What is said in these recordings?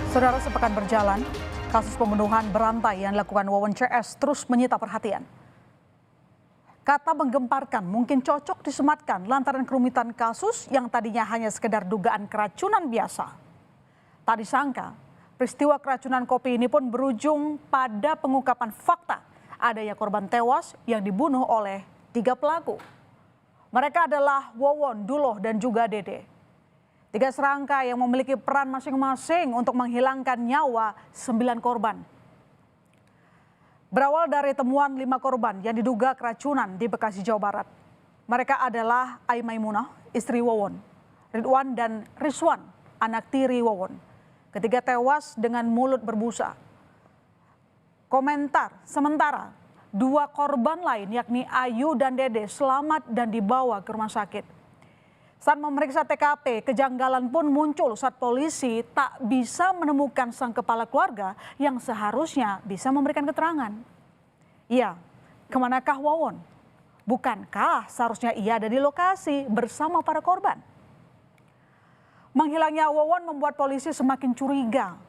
Saudara, sepekan berjalan, kasus pembunuhan berantai yang dilakukan Wawon CS terus menyita perhatian. Kata menggemparkan mungkin cocok disematkan lantaran kerumitan kasus yang tadinya hanya sekedar dugaan keracunan biasa. Tak disangka, peristiwa keracunan kopi ini pun berujung pada pengungkapan fakta adanya korban tewas yang dibunuh oleh 3 pelaku. Mereka adalah Wawon, Duloh, dan juga Dede. 3 serangkai yang memiliki peran masing-masing untuk menghilangkan nyawa 9 korban. Berawal dari temuan 5 korban yang diduga keracunan di Bekasi, Jawa Barat. Mereka adalah Ai Maimunah, istri Wawon, Ridwan dan Rizwan, anak tiri Wawon. Ketiga tewas dengan mulut berbusa. Komentar sementara, 2 korban lain yakni Ayu dan Dede selamat dan dibawa ke rumah sakit. Saat memeriksa TKP, kejanggalan pun muncul saat polisi tak bisa menemukan sang kepala keluarga yang seharusnya bisa memberikan keterangan. Iya, kemanakah Wawon? Bukankah seharusnya ia ada di lokasi bersama para korban? Menghilangnya Wawon membuat polisi semakin curiga.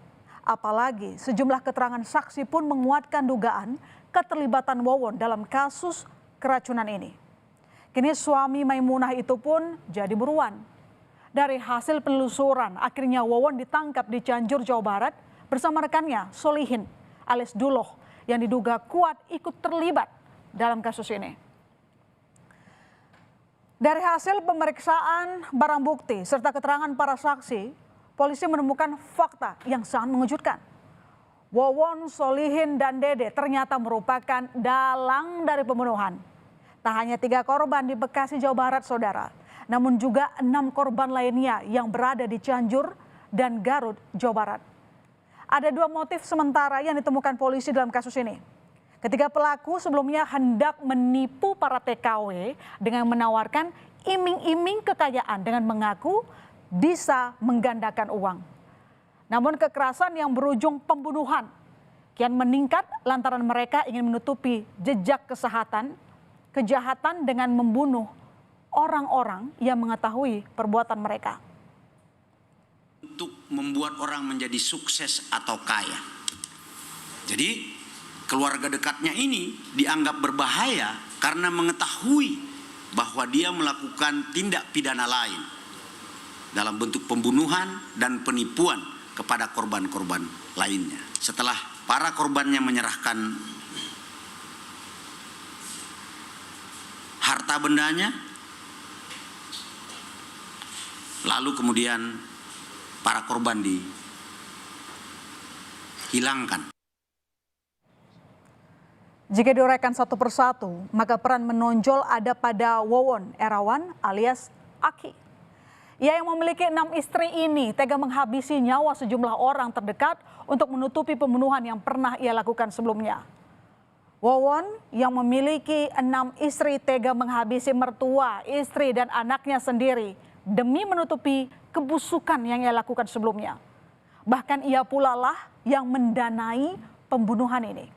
Apalagi sejumlah keterangan saksi pun menguatkan dugaan keterlibatan Wawon dalam kasus keracunan ini. Kini suami Maimunah itu pun jadi buruan. Dari hasil penelusuran, akhirnya Wawon ditangkap di Cianjur, Jawa Barat bersama rekannya Solihin alias Duloh yang diduga kuat ikut terlibat dalam kasus ini. Dari hasil pemeriksaan barang bukti serta keterangan para saksi, polisi menemukan fakta yang sangat mengejutkan. Wawon, Solihin, dan Dede ternyata merupakan dalang dari pembunuhan. Tak hanya 3 korban di Bekasi, Jawa Barat, saudara, namun juga 6 korban lainnya yang berada di Cianjur dan Garut, Jawa Barat. Ada 2 motif sementara yang ditemukan polisi dalam kasus ini. Ketiga pelaku sebelumnya hendak menipu para TKW dengan menawarkan iming-iming kekayaan dengan mengaku bisa menggandakan uang. Namun kekerasan yang berujung pembunuhan kian meningkat lantaran mereka ingin menutupi jejak kejahatan dengan membunuh orang-orang yang mengetahui perbuatan mereka. Untuk membuat orang menjadi sukses atau kaya. Jadi keluarga dekatnya ini dianggap berbahaya karena mengetahui bahwa dia melakukan tindak pidana lain dalam bentuk pembunuhan dan penipuan kepada korban-korban lainnya. Setelah para korbannya menyerahkan harta bendanya, lalu kemudian para korban dihilangkan. Jika diuraikan satu persatu, maka peran menonjol ada pada Wawon Erawan alias Aki. Ia yang memiliki 6 istri ini tega menghabisi nyawa sejumlah orang terdekat untuk menutupi pembunuhan yang pernah ia lakukan sebelumnya. Wawon yang memiliki 6 istri tega menghabisi mertua, istri, dan anaknya sendiri demi menutupi kebusukan yang ia lakukan sebelumnya. Bahkan ia pula lah yang mendanai pembunuhan ini.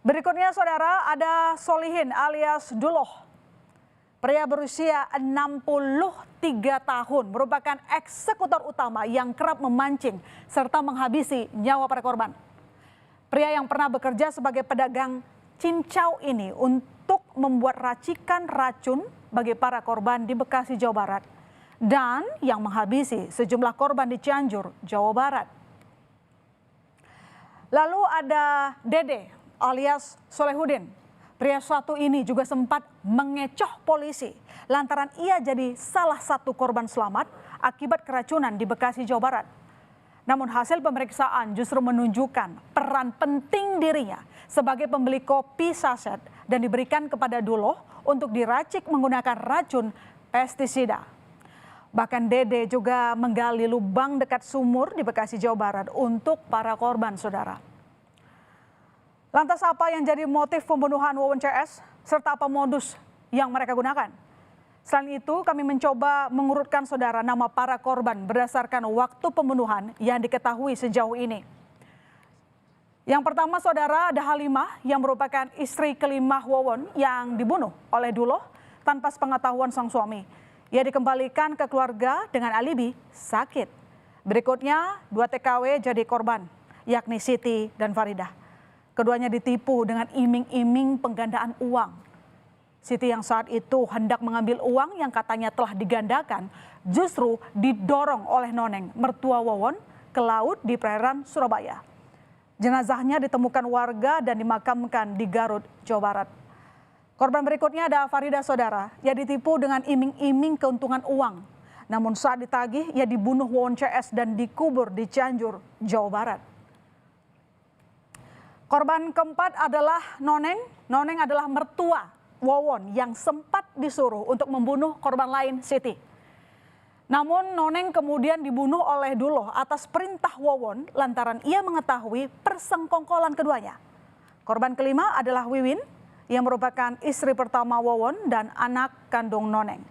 Berikutnya saudara, ada Solihin alias Duloh. Pria berusia 63 tahun merupakan eksekutor utama yang kerap memancing serta menghabisi nyawa para korban. Pria yang pernah bekerja sebagai pedagang cincau ini untuk membuat racikan racun bagi para korban di Bekasi, Jawa Barat. Dan yang menghabisi sejumlah korban di Cianjur, Jawa Barat. Lalu ada Dede alias Solehudin. Pria satu ini juga sempat mengecoh polisi lantaran ia jadi salah satu korban selamat akibat keracunan di Bekasi, Jawa Barat. Namun hasil pemeriksaan justru menunjukkan peran penting dirinya sebagai pembeli kopi saset dan diberikan kepada Duloh untuk diracik menggunakan racun pestisida. Bahkan Dede juga menggali lubang dekat sumur di Bekasi, Jawa Barat untuk para korban, saudara. Lantas apa yang jadi motif pembunuhan Wawon CS serta apa modus yang mereka gunakan? Selain itu, kami mencoba mengurutkan saudara nama para korban berdasarkan waktu pembunuhan yang diketahui sejauh ini. Yang pertama saudara ada Halimah yang merupakan istri kelima Wawon yang dibunuh oleh Duloh tanpa sepengetahuan sang suami. Ia dikembalikan ke keluarga dengan alibi sakit. Berikutnya, 2 TKW jadi korban, yakni Siti dan Faridah. Keduanya ditipu dengan iming-iming penggandaan uang. Siti yang saat itu hendak mengambil uang yang katanya telah digandakan, justru didorong oleh Noneng, mertua Wawon, ke laut di perairan Surabaya. Jenazahnya ditemukan warga dan dimakamkan di Garut, Jawa Barat. Korban berikutnya ada Faridah saudara, yang ditipu dengan iming-iming keuntungan uang. Namun saat ditagih, ia dibunuh Wawon CS dan dikubur di Cianjur, Jawa Barat. Korban keempat adalah Noneng. Noneng adalah mertua Wawon yang sempat disuruh untuk membunuh korban lain, Siti. Namun Noneng kemudian dibunuh oleh Duloh atas perintah Wawon lantaran ia mengetahui persengkongkolan keduanya. Korban kelima adalah Wiwin yang merupakan istri pertama Wawon dan anak kandung Noneng.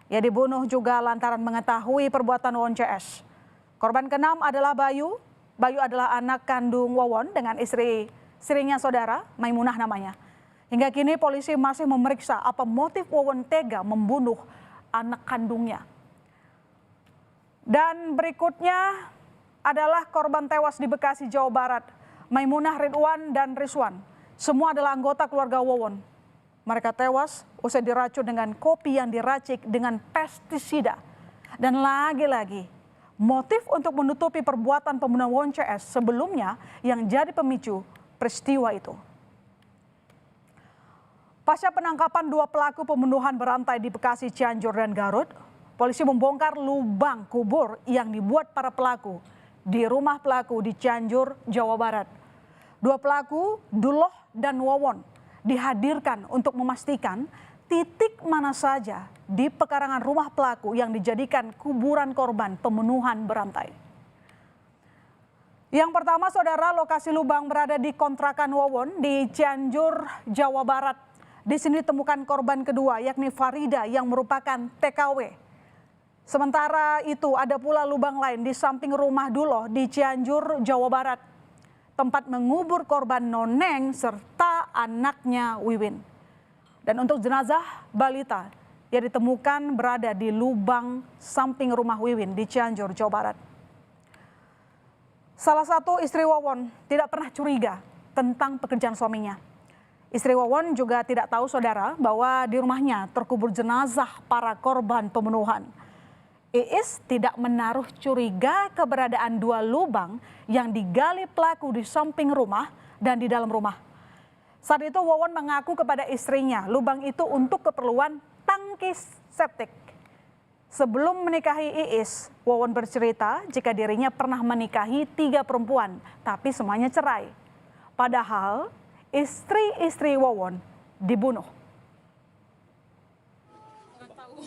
Ia dibunuh juga lantaran mengetahui perbuatan Wawon CS. Korban keenam adalah Bayu. Bayu adalah anak kandung Wawon dengan istrinya saudara, Maimunah namanya. Hingga kini polisi masih memeriksa apa motif Wawon tega membunuh anak kandungnya. Dan berikutnya adalah korban tewas di Bekasi, Jawa Barat. Maimunah, Ridwan, dan Rizwan. Semua adalah anggota keluarga Wawon. Mereka tewas usai diracun dengan kopi yang diracik dengan pestisida. Dan lagi-lagi, motif untuk menutupi perbuatan pembunuhan Wawon CS sebelumnya yang jadi pemicu peristiwa itu. Pasca penangkapan 2 pelaku pembunuhan berantai di Bekasi, Cianjur, dan Garut, polisi membongkar lubang kubur yang dibuat para pelaku di rumah pelaku di Cianjur, Jawa Barat. 2 pelaku, Duloh dan Wawon, dihadirkan untuk memastikan titik mana saja di pekarangan rumah pelaku yang dijadikan kuburan korban pembunuhan berantai. Yang pertama, saudara, lokasi lubang berada di kontrakan Wawon di Cianjur, Jawa Barat. Di sini ditemukan korban kedua, yakni Faridah yang merupakan TKW. Sementara itu ada pula lubang lain di samping rumah Duloh di Cianjur, Jawa Barat. Tempat mengubur korban Noneng serta anaknya Wiwin. Dan untuk jenazah balita yang ditemukan berada di lubang samping rumah Wiwin di Cianjur, Jawa Barat. Salah satu istri Wawon tidak pernah curiga tentang pekerjaan suaminya. Istri Wawon juga tidak tahu saudara bahwa di rumahnya terkubur jenazah para korban pembunuhan. Iis tidak menaruh curiga keberadaan 2 lubang yang digali pelaku di samping rumah dan di dalam rumah. Saat itu Wawon mengaku kepada istrinya lubang itu untuk keperluan tangki septik. Sebelum menikahi Iis, Wawon bercerita jika dirinya pernah menikahi 3 perempuan, tapi semuanya cerai. Padahal istri-istri Wawon dibunuh.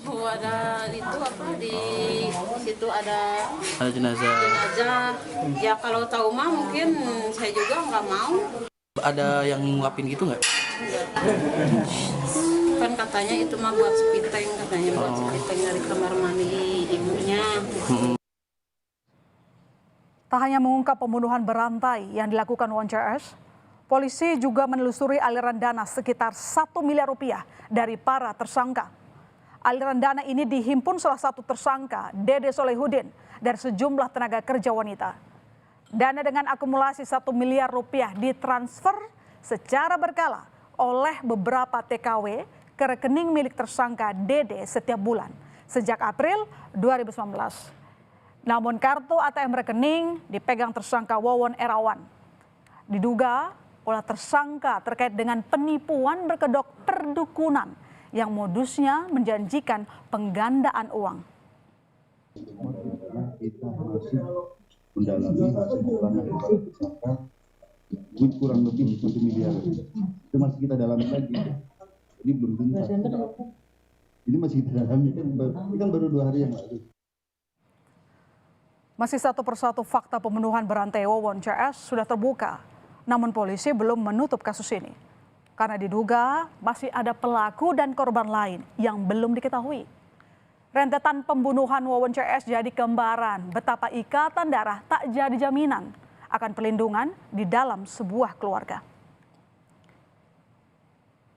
Ada itu apa di situ ada jenazah. Ya kalau tahu mah mungkin saya juga nggak mau. Ada yang nguapin gitu nggak? Kan katanya itu mah buat sepiteng, katanya buat sepiteng dari kamar mandi ibunya. Tak hanya mengungkap pembunuhan berantai yang dilakukan Wawon CS, polisi juga menelusuri aliran dana sekitar 1 miliar rupiah dari para tersangka. Aliran dana ini dihimpun salah satu tersangka, Dede Solehudin, dari sejumlah tenaga kerja wanita. Dana dengan akumulasi 1 miliar rupiah ditransfer secara berkala oleh beberapa TKW ke rekening milik tersangka Dede setiap bulan sejak April 2019. Namun kartu ATM rekening dipegang tersangka Wawon Erawan. Diduga oleh tersangka terkait dengan penipuan berkedok perdukunan yang modusnya menjanjikan penggandaan uang. Kita masih mendalami hasil keterangan dari para tersangka, kurang lebih 1 miliar. Itu masih kita dalami lagi. Ini belum tuntas. Ini masih kita dalami, ini kan baru 2 hari yang lalu. Masih satu persatu fakta pembunuhan berantai Wawon CS sudah terbuka, namun polisi belum menutup kasus ini. Karena diduga masih ada pelaku dan korban lain yang belum diketahui. Rentetan pembunuhan Wawon CS jadi gambaran betapa ikatan darah tak jadi jaminan akan perlindungan di dalam sebuah keluarga.